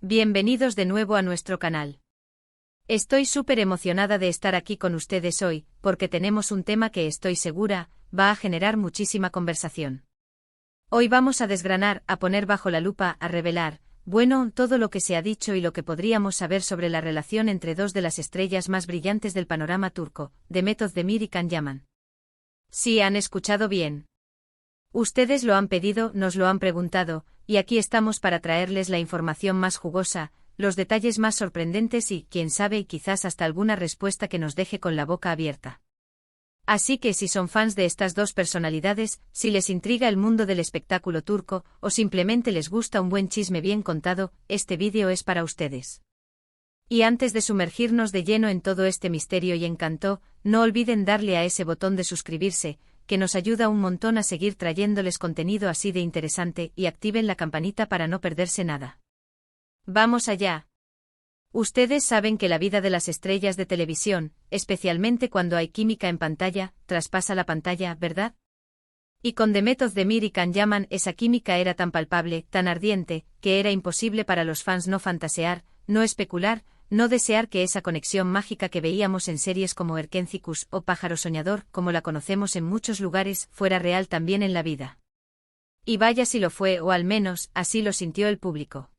Bienvenidos de nuevo a nuestro canal. Estoy súper emocionada de estar aquí con ustedes hoy, porque tenemos un tema que estoy segura, va a generar muchísima conversación. Hoy vamos a desgranar, a poner bajo la lupa, a revelar, bueno, todo lo que se ha dicho y lo que podríamos saber sobre la relación entre dos de las estrellas más brillantes del panorama turco, Demet Özdemir y Can Yaman. Sí, han escuchado bien. Ustedes lo han pedido, nos lo han preguntado, y aquí estamos para traerles la información más jugosa, los detalles más sorprendentes y, quién sabe, quizás hasta alguna respuesta que nos deje con la boca abierta. Así que si son fans de estas dos personalidades, si les intriga el mundo del espectáculo turco, o simplemente les gusta un buen chisme bien contado, este vídeo es para ustedes. Y antes de sumergirnos de lleno en todo este misterio y encanto, no olviden darle a ese botón de suscribirse, que nos ayuda un montón a seguir trayéndoles contenido así de interesante, y activen la campanita para no perderse nada. ¡Vamos allá! Ustedes saben que la vida de las estrellas de televisión, especialmente cuando hay química en pantalla, traspasa la pantalla, ¿verdad? Y con Demet Özdemir y Can Yaman esa química era tan palpable, tan ardiente, que era imposible para los fans no fantasear, no especular, no desear que esa conexión mágica que veíamos en series como Erkencikus o Pájaro Soñador, como la conocemos en muchos lugares, fuera real también en la vida. Y vaya si lo fue, o al menos, así lo sintió el público.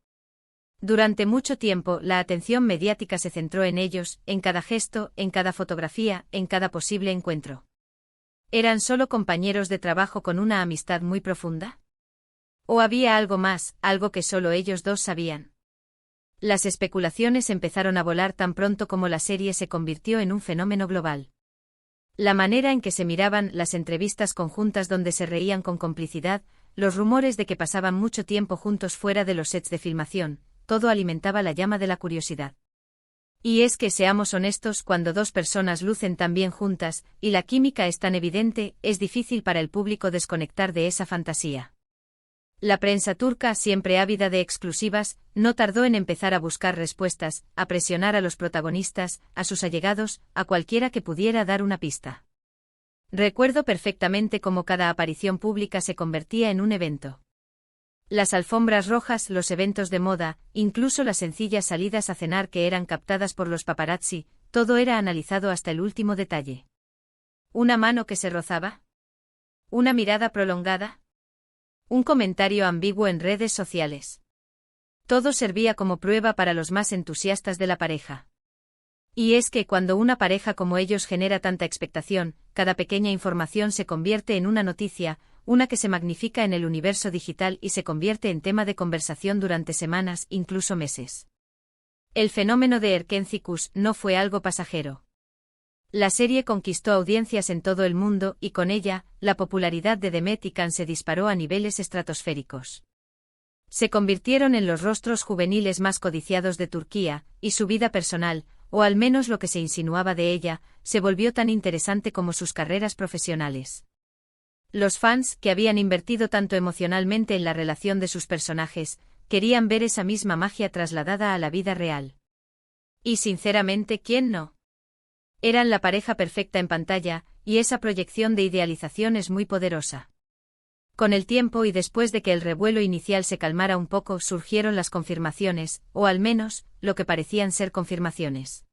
Durante mucho tiempo, la atención mediática se centró en ellos, en cada gesto, en cada fotografía, en cada posible encuentro. ¿Eran solo compañeros de trabajo con una amistad muy profunda? ¿O había algo más, algo que solo ellos dos sabían? Las especulaciones empezaron a volar tan pronto como la serie se convirtió en un fenómeno global. La manera en que se miraban, las entrevistas conjuntas donde se reían con complicidad, los rumores de que pasaban mucho tiempo juntos fuera de los sets de filmación, todo alimentaba la llama de la curiosidad. Y es que seamos honestos, cuando dos personas lucen tan bien juntas, y la química es tan evidente, es difícil para el público desconectar de esa fantasía. La prensa turca, siempre ávida de exclusivas, no tardó en empezar a buscar respuestas, a presionar a los protagonistas, a sus allegados, a cualquiera que pudiera dar una pista. Recuerdo perfectamente cómo cada aparición pública se convertía en un evento. Las alfombras rojas, los eventos de moda, incluso las sencillas salidas a cenar que eran captadas por los paparazzi, todo era analizado hasta el último detalle. ¿Una mano que se rozaba? ¿Una mirada prolongada? Un comentario ambiguo en redes sociales. Todo servía como prueba para los más entusiastas de la pareja. Y es que cuando una pareja como ellos genera tanta expectación, cada pequeña información se convierte en una noticia, una que se magnifica en el universo digital y se convierte en tema de conversación durante semanas, incluso meses. El fenómeno de Erkencikus no fue algo pasajero. La serie conquistó audiencias en todo el mundo y con ella, la popularidad de Demet y Can se disparó a niveles estratosféricos. Se convirtieron en los rostros juveniles más codiciados de Turquía, y su vida personal, o al menos lo que se insinuaba de ella, se volvió tan interesante como sus carreras profesionales. Los fans, que habían invertido tanto emocionalmente en la relación de sus personajes, querían ver esa misma magia trasladada a la vida real. Y sinceramente, ¿quién no? Eran la pareja perfecta en pantalla, y esa proyección de idealización es muy poderosa. Con el tiempo y después de que el revuelo inicial se calmara un poco, surgieron las confirmaciones, o al menos, lo que parecían ser confirmaciones.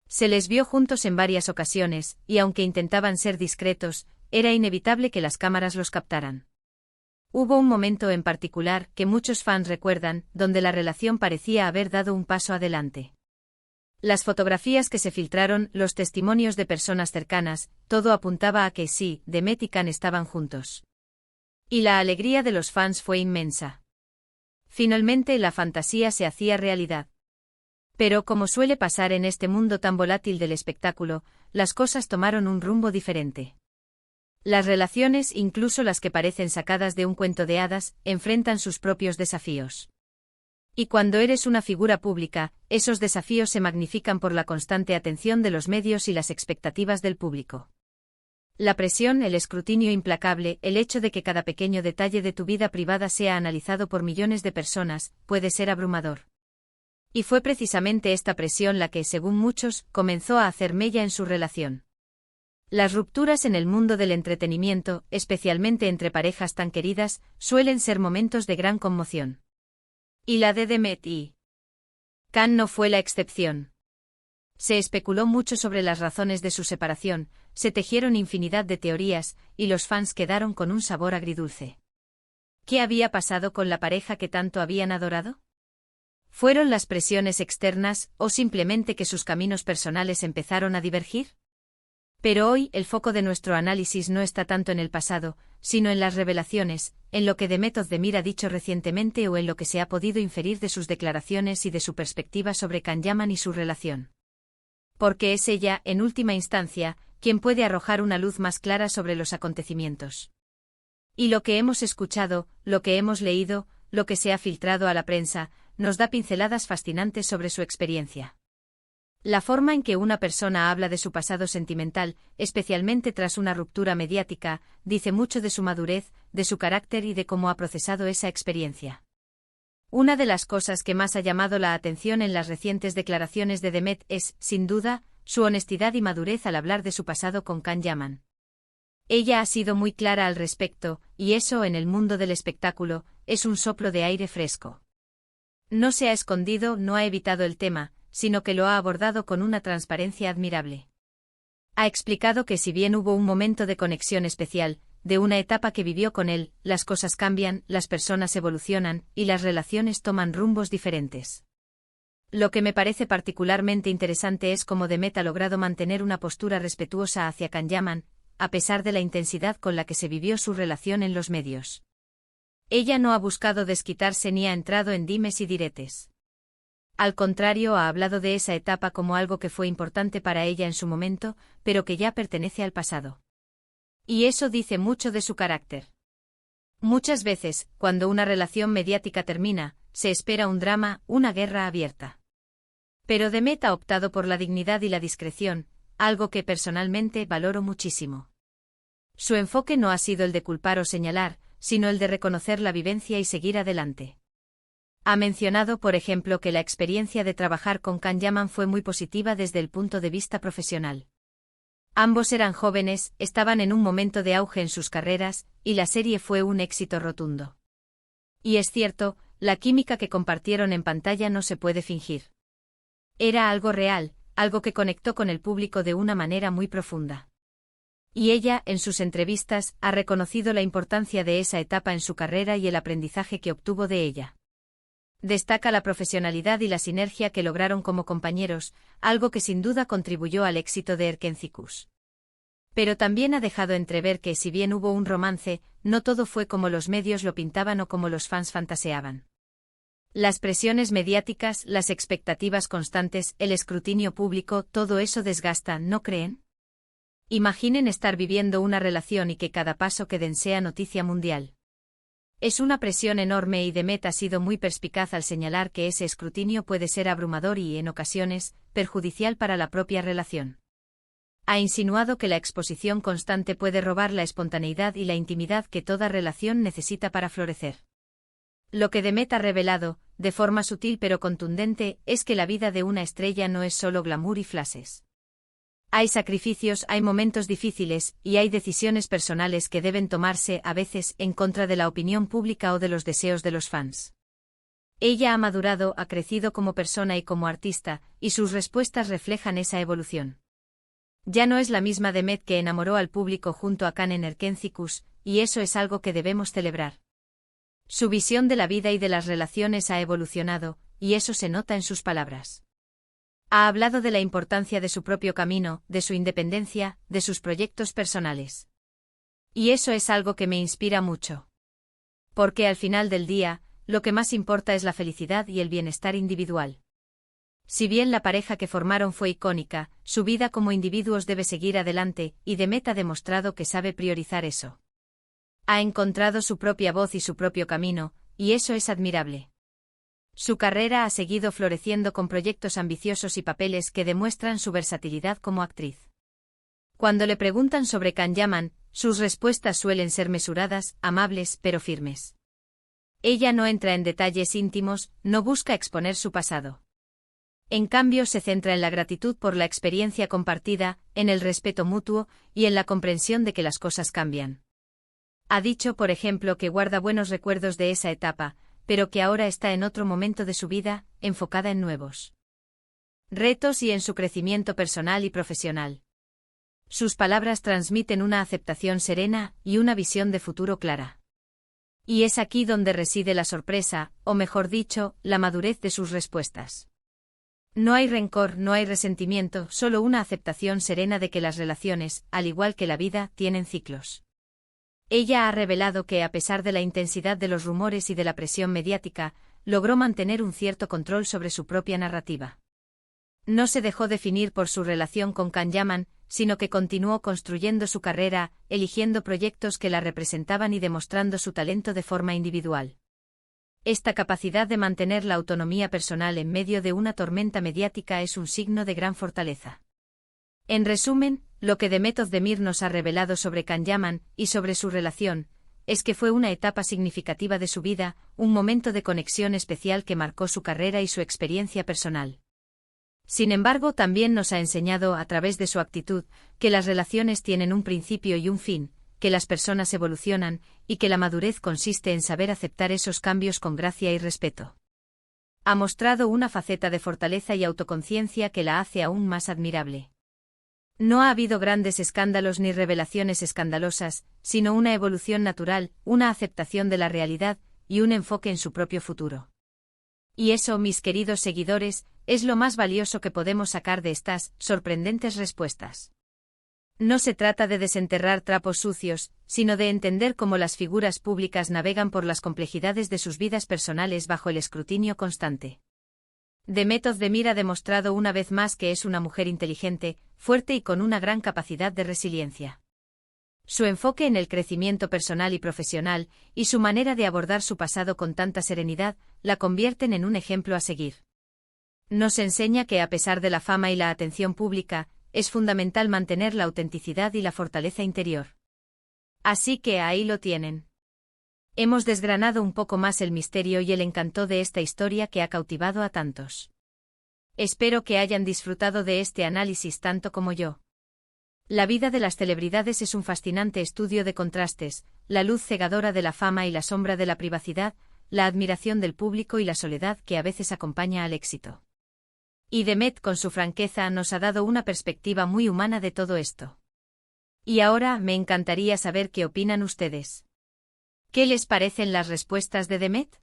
Se les vio juntos en varias ocasiones, y aunque intentaban ser discretos, era inevitable que las cámaras los captaran. Hubo un momento en particular, que muchos fans recuerdan, donde la relación parecía haber dado un paso adelante. Las fotografías que se filtraron, los testimonios de personas cercanas, todo apuntaba a que sí, Demet y Can estaban juntos. Y la alegría de los fans fue inmensa. Finalmente la fantasía se hacía realidad. Pero como suele pasar en este mundo tan volátil del espectáculo, las cosas tomaron un rumbo diferente. Las relaciones, incluso las que parecen sacadas de un cuento de hadas, enfrentan sus propios desafíos. Y cuando eres una figura pública, esos desafíos se magnifican por la constante atención de los medios y las expectativas del público. La presión, el escrutinio implacable, el hecho de que cada pequeño detalle de tu vida privada sea analizado por millones de personas, puede ser abrumador. Y fue precisamente esta presión la que, según muchos, comenzó a hacer mella en su relación. Las rupturas en el mundo del entretenimiento, especialmente entre parejas tan queridas, suelen ser momentos de gran conmoción. Y la de Demet y Khan no fue la excepción. Se especuló mucho sobre las razones de su separación, se tejieron infinidad de teorías, y los fans quedaron con un sabor agridulce. ¿Qué había pasado con la pareja que tanto habían adorado? ¿Fueron las presiones externas, o simplemente que sus caminos personales empezaron a divergir? Pero hoy el foco de nuestro análisis no está tanto en el pasado, sino en las revelaciones, en lo que Demet Özdemir ha dicho recientemente o en lo que se ha podido inferir de sus declaraciones y de su perspectiva sobre Can Yaman y su relación. Porque es ella, en última instancia, quien puede arrojar una luz más clara sobre los acontecimientos. Y lo que hemos escuchado, lo que hemos leído, lo que se ha filtrado a la prensa, nos da pinceladas fascinantes sobre su experiencia. La forma en que una persona habla de su pasado sentimental, especialmente tras una ruptura mediática, dice mucho de su madurez, de su carácter y de cómo ha procesado esa experiencia. Una de las cosas que más ha llamado la atención en las recientes declaraciones de Demet es, sin duda, su honestidad y madurez al hablar de su pasado con Can Yaman. Ella ha sido muy clara al respecto, y eso en el mundo del espectáculo, es un soplo de aire fresco. No se ha escondido, no ha evitado el tema, sino que lo ha abordado con una transparencia admirable. Ha explicado que si bien hubo un momento de conexión especial, de una etapa que vivió con él, las cosas cambian, las personas evolucionan, y las relaciones toman rumbos diferentes. Lo que me parece particularmente interesante es cómo Demet ha logrado mantener una postura respetuosa hacia Can Yaman, a pesar de la intensidad con la que se vivió su relación en los medios. Ella no ha buscado desquitarse ni ha entrado en dimes y diretes. Al contrario, ha hablado de esa etapa como algo que fue importante para ella en su momento, pero que ya pertenece al pasado. Y eso dice mucho de su carácter. Muchas veces, cuando una relación mediática termina, se espera un drama, una guerra abierta. Pero Demet ha optado por la dignidad y la discreción, algo que personalmente valoro muchísimo. Su enfoque no ha sido el de culpar o señalar, sino el de reconocer la vivencia y seguir adelante. Ha mencionado, por ejemplo, que la experiencia de trabajar con Can Yaman fue muy positiva desde el punto de vista profesional. Ambos eran jóvenes, estaban en un momento de auge en sus carreras, y la serie fue un éxito rotundo. Y es cierto, la química que compartieron en pantalla no se puede fingir. Era algo real, algo que conectó con el público de una manera muy profunda. Y ella, en sus entrevistas, ha reconocido la importancia de esa etapa en su carrera y el aprendizaje que obtuvo de ella. Destaca la profesionalidad y la sinergia que lograron como compañeros, algo que sin duda contribuyó al éxito de Erkenzicus. Pero también ha dejado entrever que si bien hubo un romance, no todo fue como los medios lo pintaban o como los fans fantaseaban. Las presiones mediáticas, las expectativas constantes, el escrutinio público, todo eso desgasta, ¿no creen? Imaginen estar viviendo una relación y que cada paso que den sea noticia mundial. Es una presión enorme y Demet ha sido muy perspicaz al señalar que ese escrutinio puede ser abrumador y, en ocasiones, perjudicial para la propia relación. Ha insinuado que la exposición constante puede robar la espontaneidad y la intimidad que toda relación necesita para florecer. Lo que Demet ha revelado, de forma sutil pero contundente, es que la vida de una estrella no es solo glamour y flashes. Hay sacrificios, hay momentos difíciles, y hay decisiones personales que deben tomarse, a veces, en contra de la opinión pública o de los deseos de los fans. Ella ha madurado, ha crecido como persona y como artista, y sus respuestas reflejan esa evolución. Ya no es la misma Demet que enamoró al público junto a Can en Erkenzicus, y eso es algo que debemos celebrar. Su visión de la vida y de las relaciones ha evolucionado, y eso se nota en sus palabras. Ha hablado de la importancia de su propio camino, de su independencia, de sus proyectos personales. Y eso es algo que me inspira mucho. Porque al final del día, lo que más importa es la felicidad y el bienestar individual. Si bien la pareja que formaron fue icónica, su vida como individuos debe seguir adelante, y Demet ha demostrado que sabe priorizar eso. Ha encontrado su propia voz y su propio camino, y eso es admirable. Su carrera ha seguido floreciendo con proyectos ambiciosos y papeles que demuestran su versatilidad como actriz. Cuando le preguntan sobre Can Yaman, sus respuestas suelen ser mesuradas, amables, pero firmes. Ella no entra en detalles íntimos, no busca exponer su pasado. En cambio, se centra en la gratitud por la experiencia compartida, en el respeto mutuo, y en la comprensión de que las cosas cambian. Ha dicho, por ejemplo, que guarda buenos recuerdos de esa etapa, pero que ahora está en otro momento de su vida, enfocada en nuevos retos y en su crecimiento personal y profesional. Sus palabras transmiten una aceptación serena y una visión de futuro clara. Y es aquí donde reside la sorpresa, o mejor dicho, la madurez de sus respuestas. No hay rencor, no hay resentimiento, solo una aceptación serena de que las relaciones, al igual que la vida, tienen ciclos. Ella ha revelado que, a pesar de la intensidad de los rumores y de la presión mediática, logró mantener un cierto control sobre su propia narrativa. No se dejó definir por su relación con Can Yaman, sino que continuó construyendo su carrera, eligiendo proyectos que la representaban y demostrando su talento de forma individual. Esta capacidad de mantener la autonomía personal en medio de una tormenta mediática es un signo de gran fortaleza. En resumen, lo que Demet Özdemir nos ha revelado sobre Can Yaman y sobre su relación, es que fue una etapa significativa de su vida, un momento de conexión especial que marcó su carrera y su experiencia personal. Sin embargo, también nos ha enseñado, a través de su actitud, que las relaciones tienen un principio y un fin, que las personas evolucionan, y que la madurez consiste en saber aceptar esos cambios con gracia y respeto. Ha mostrado una faceta de fortaleza y autoconciencia que la hace aún más admirable. No ha habido grandes escándalos ni revelaciones escandalosas, sino una evolución natural, una aceptación de la realidad, y un enfoque en su propio futuro. Y eso, mis queridos seguidores, es lo más valioso que podemos sacar de estas sorprendentes respuestas. No se trata de desenterrar trapos sucios, sino de entender cómo las figuras públicas navegan por las complejidades de sus vidas personales bajo el escrutinio constante. Demet Özdemir ha demostrado una vez más que es una mujer inteligente, fuerte y con una gran capacidad de resiliencia. Su enfoque en el crecimiento personal y profesional, y su manera de abordar su pasado con tanta serenidad, la convierten en un ejemplo a seguir. Nos enseña que, a pesar de la fama y la atención pública, es fundamental mantener la autenticidad y la fortaleza interior. Así que ahí lo tienen. Hemos desgranado un poco más el misterio y el encanto de esta historia que ha cautivado a tantos. Espero que hayan disfrutado de este análisis tanto como yo. La vida de las celebridades es un fascinante estudio de contrastes, la luz cegadora de la fama y la sombra de la privacidad, la admiración del público y la soledad que a veces acompaña al éxito. Y Demet, con su franqueza, nos ha dado una perspectiva muy humana de todo esto. Y ahora me encantaría saber qué opinan ustedes. ¿Qué les parecen las respuestas de Demet?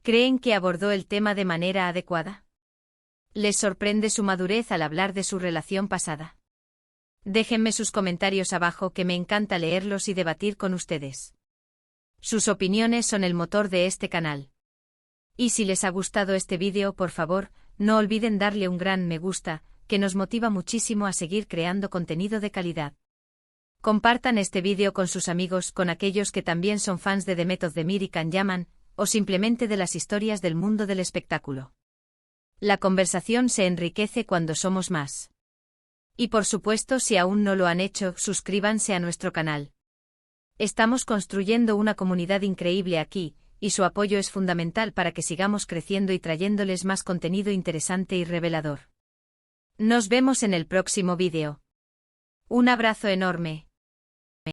¿Creen que abordó el tema de manera adecuada? ¿Les sorprende su madurez al hablar de su relación pasada? Déjenme sus comentarios abajo, que me encanta leerlos y debatir con ustedes. Sus opiniones son el motor de este canal. Y si les ha gustado este vídeo, por favor, no olviden darle un gran me gusta, que nos motiva muchísimo a seguir creando contenido de calidad. Compartan este vídeo con sus amigos, con aquellos que también son fans de Demet Özdemir y Can Yaman, o simplemente de las historias del mundo del espectáculo. La conversación se enriquece cuando somos más. Y por supuesto, si aún no lo han hecho, suscríbanse a nuestro canal. Estamos construyendo una comunidad increíble aquí, y su apoyo es fundamental para que sigamos creciendo y trayéndoles más contenido interesante y revelador. Nos vemos en el próximo vídeo. Un abrazo enorme.